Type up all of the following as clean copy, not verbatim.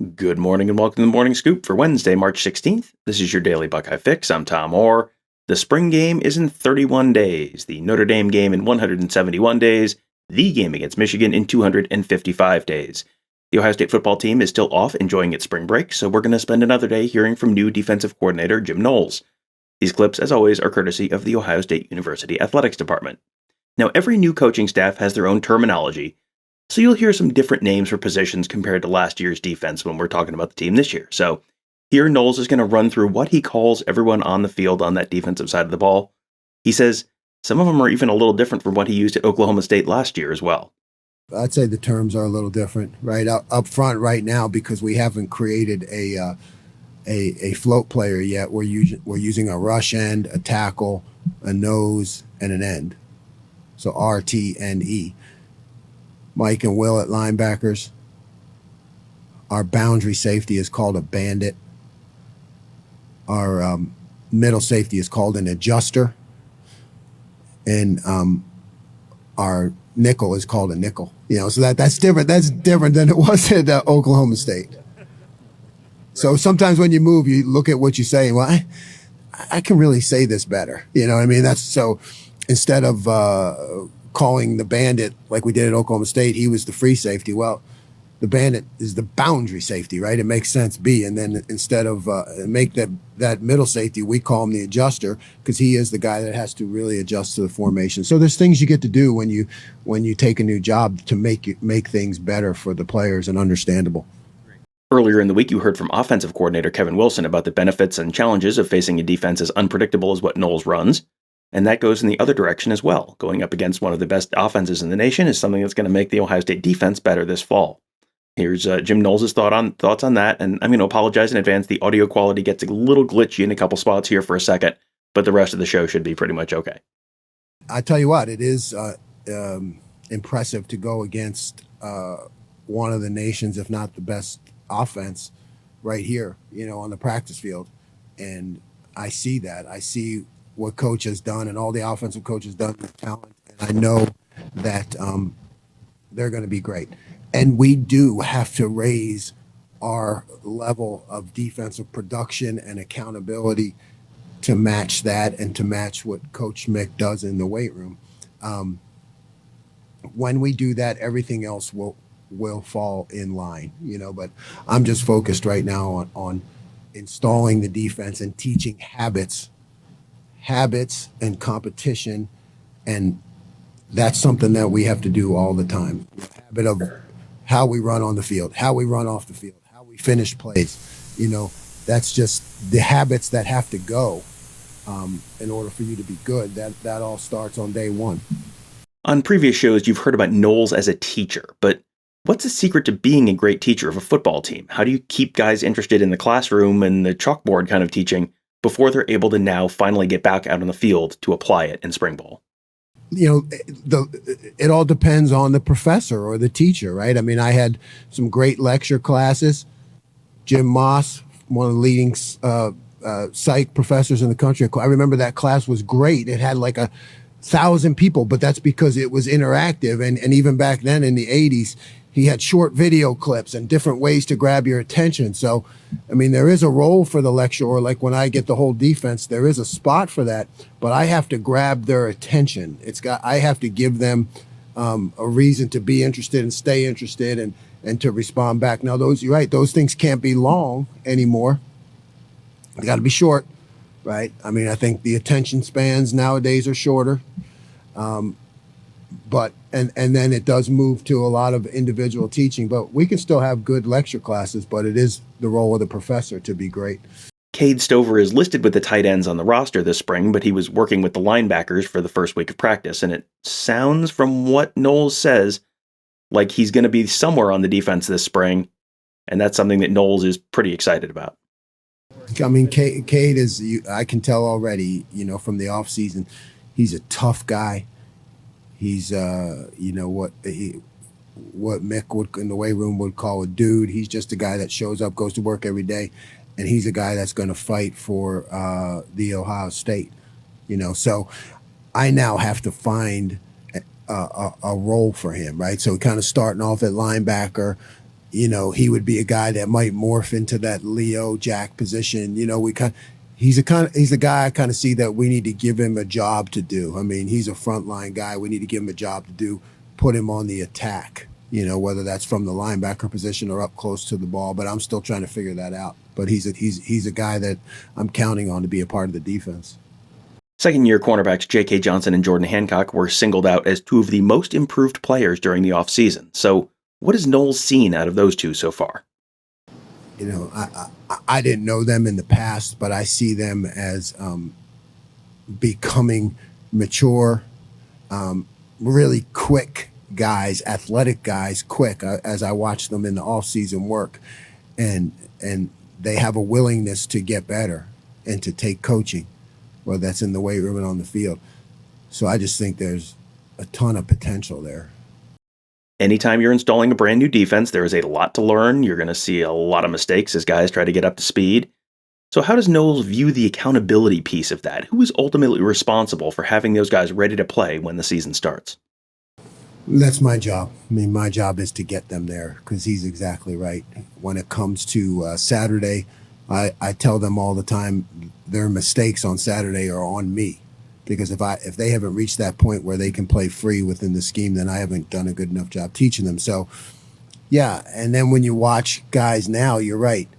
Good morning and welcome to the Morning Scoop for Wednesday, March 16th. This is your daily Buckeye fix. I'm Tom Orr. The spring game is in 31 days, the Notre Dame game in 171 days, the game against Michigan in 255 days. The Ohio State football team is still off enjoying its spring break, so we're going to spend another day hearing from new defensive coordinator Jim Knowles. These clips, as always, are courtesy of the Ohio State University Athletics Department. Now, every new coaching staff has their own terminology, so you'll hear some different names for positions compared to last year's defense when we're talking about the team this year. So here Knowles is going to run through what he calls everyone on the field on that defensive side of the ball. He says some of them are even a little different from what he used at Oklahoma State last year as well. I'd say the terms are a little different, right? Up front right now, because we haven't created a float player yet. We're using a rush end, a tackle, a nose, and an end. So R, T, N, E. Mike and Will at linebackers. Our boundary safety is called a bandit. Our middle safety is called an adjuster. And our nickel is called a nickel. So that's different. That's different than it was at Oklahoma State. So sometimes when you move, you look at what you say. Well, I can really say this better. You know what I mean? That's so instead of calling the bandit like we did at Oklahoma State, he was the free safety. Well, the bandit is the boundary safety, right? It makes sense, B. And then instead of make that middle safety, we call him the adjuster because he is the guy that has to really adjust to the formation. So there's things you get to do when you take a new job to make things better for the players and understandable. Earlier in the week, you heard from offensive coordinator Kevin Wilson about the benefits and challenges of facing a defense as unpredictable as what Knowles runs. And that goes in the other direction as well. Going up against one of the best offenses in the nation is something that's going to make the Ohio State defense better this fall. Here's Jim Knowles' thoughts on that, and I'm going to apologize in advance. The audio quality gets a little glitchy in a couple spots here for a second, but the rest of the show should be pretty much okay. I tell you what, it is impressive to go against one of the nation's, if not the best offense right here, on the practice field. And I see that. I see what coach has done and all the offensive coach has done with talent. And I know that they're going to be great. And we do have to raise our level of defensive production and accountability to match that and to match what Coach Mick does in the weight room. When we do that, everything else will fall in line, but I'm just focused right now on installing the defense and teaching habits and competition. And that's something that we have to do all the time. Habit of how we run on the field, how we run off the field, how we finish plays. That's just the habits that have to go in order for you to be good. That all starts on day one. On previous shows, you've heard about Knowles as a teacher, but what's the secret to being a great teacher of a football team? How do you keep guys interested in the classroom and the chalkboard kind of teaching before they're able to now finally get back out on the field to apply it in spring ball? It all depends on the professor or the teacher, right? I mean, I had some great lecture classes. Jim Moss, one of the leading psych professors in the country. I remember that class was great. It had like 1,000 people, but that's because it was interactive. And even back then in the 80s, he had short video clips and different ways to grab your attention. So, I mean, there is a role for the lecturer. Like when I get the whole defense, there is a spot for that, but I have to grab their attention. I have to give them a reason to be interested and stay interested and to respond back. Now, you're right, those things can't be long anymore. They got to be short, right? I mean, I think the attention spans nowadays are shorter. But then it does move to a lot of individual teaching, but we can still have good lecture classes, but it is the role of the professor to be great. Cade Stover is listed with the tight ends on the roster this spring, but he was working with the linebackers for the first week of practice, and it sounds from what Knowles says like he's going to be somewhere on the defense this spring, and that's something that Knowles is pretty excited about. I mean, Cade is, I can tell already, from the offseason, he's a tough guy. He's, what Mick would in the weight room would call a dude. He's just a guy that shows up, goes to work every day, and he's a guy that's going to fight for the Ohio State. So I now have to find a role for him, right? So kind of starting off at linebacker, he would be a guy that might morph into that Leo Jack position. He's a guy I kind of see that we need to give him a job to do. I mean, he's a frontline guy. We need to give him a job to do, put him on the attack, whether that's from the linebacker position or up close to the ball. But I'm still trying to figure that out. But he's a guy that I'm counting on to be a part of the defense. Second-year cornerbacks J.K. Johnson and Jordan Hancock were singled out as two of the most improved players during the offseason. So what has Knowles seen out of those two so far? I didn't know them in the past, but I see them as becoming mature, really quick guys, athletic guys, quick as I watch them in the off-season work. And they have a willingness to get better and to take coaching, whether that's in the weight room and on the field. So I just think there's a ton of potential there. Anytime you're installing a brand new defense, there is a lot to learn. You're going to see a lot of mistakes as guys try to get up to speed. So how does Knowles view the accountability piece of that? Who is ultimately responsible for having those guys ready to play when the season starts? That's my job. I mean, my job is to get them there, because he's exactly right. When it comes to Saturday, I tell them all the time their mistakes on Saturday are on me. Because if they haven't reached that point where they can play free within the scheme, then I haven't done a good enough job teaching them. So, yeah. And then when you watch guys now, you're right.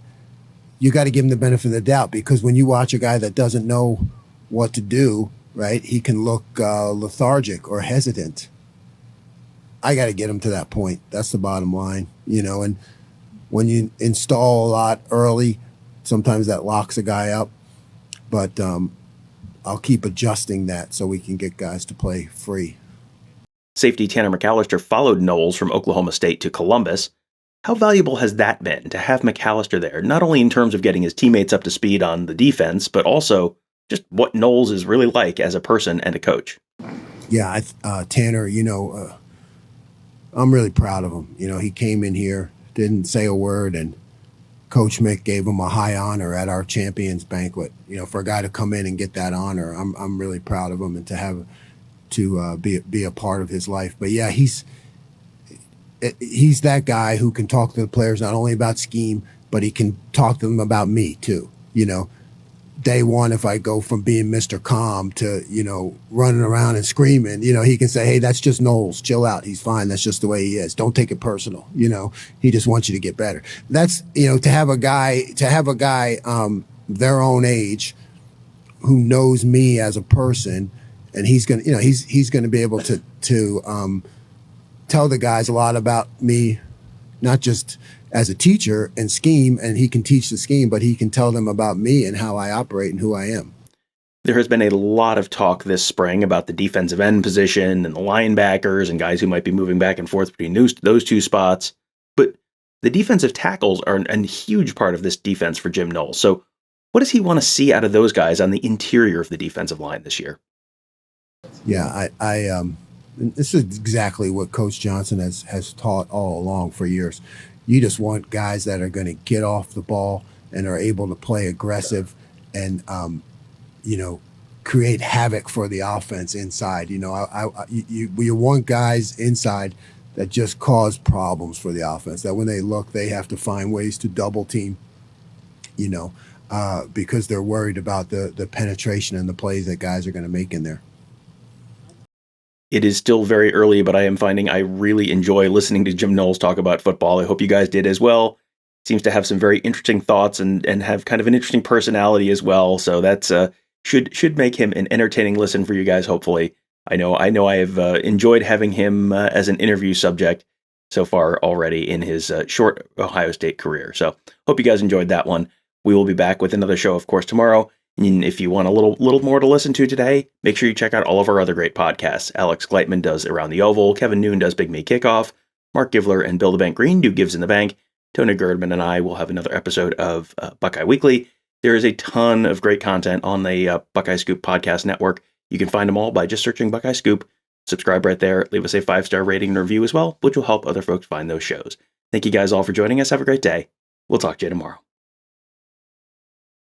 You got to give them the benefit of the doubt, because when you watch a guy that doesn't know what to do, right, he can look lethargic or hesitant. I got to get him to that point. That's the bottom line, and when you install a lot early, sometimes that locks a guy up. But I'll keep adjusting that so we can get guys to play free. Safety Tanner McAllister followed Knowles from Oklahoma State to Columbus. How valuable has that been to have McAllister there, not only in terms of getting his teammates up to speed on the defense, but also just what Knowles is really like as a person and a coach? Yeah, Tanner, I'm really proud of him. He came in here, didn't say a word, and Coach Mick gave him a high honor at our champions banquet. For a guy to come in and get that honor, I'm really proud of him, and to be a part of his life. But yeah, he's that guy who can talk to the players not only about scheme, but he can talk to them about me too. Day one, if I go from being Mr. Calm to, running around and screaming, he can say, hey, that's just Knowles. Chill out. He's fine. That's just the way he is. Don't take it personal. He just wants you to get better. That's, to have a guy their own age who knows me as a person, and he's going to, he's going to be able to tell the guys a lot about me, not just as a teacher and scheme, and he can teach the scheme, but he can tell them about me and how I operate and who I am. There has been a lot of talk this spring about the defensive end position and the linebackers and guys who might be moving back and forth between those two spots. But the defensive tackles are a huge part of this defense for Jim Knowles. So what does he want to see out of those guys on the interior of the defensive line this year? Yeah, this is exactly what Coach Johnson has taught all along for years. You just want guys that are going to get off the ball and are able to play aggressive and, create havoc for the offense inside. You want guys inside that just cause problems for the offense, that when they look, they have to find ways to double team, because they're worried about the penetration and the plays that guys are going to make in there. It is still very early, but I am finding I really enjoy listening to Jim Knowles talk about football. I hope you guys did as well. Seems to have some very interesting thoughts and have kind of an interesting personality as well. So that's should make him an entertaining listen for you guys, hopefully. I know I have enjoyed having him as an interview subject so far already in his short Ohio State career. So hope you guys enjoyed that one. We will be back with another show, of course, tomorrow. And if you want a little more to listen to today, make sure you check out all of our other great podcasts. Alex Gleitman does Around the Oval, Kevin Noon does Big Me Kickoff, Mark Givler and Bill the Bank Green do Gives in the Bank, Tony Girdman and I will have another episode of Buckeye Weekly. There is a ton of great content on the Buckeye Scoop podcast network. You can find them all by just searching Buckeye Scoop. Subscribe right there. Leave us a 5-star rating and review as well, which will help other folks find those shows. Thank you guys all for joining us. Have a great day. We'll talk to you tomorrow.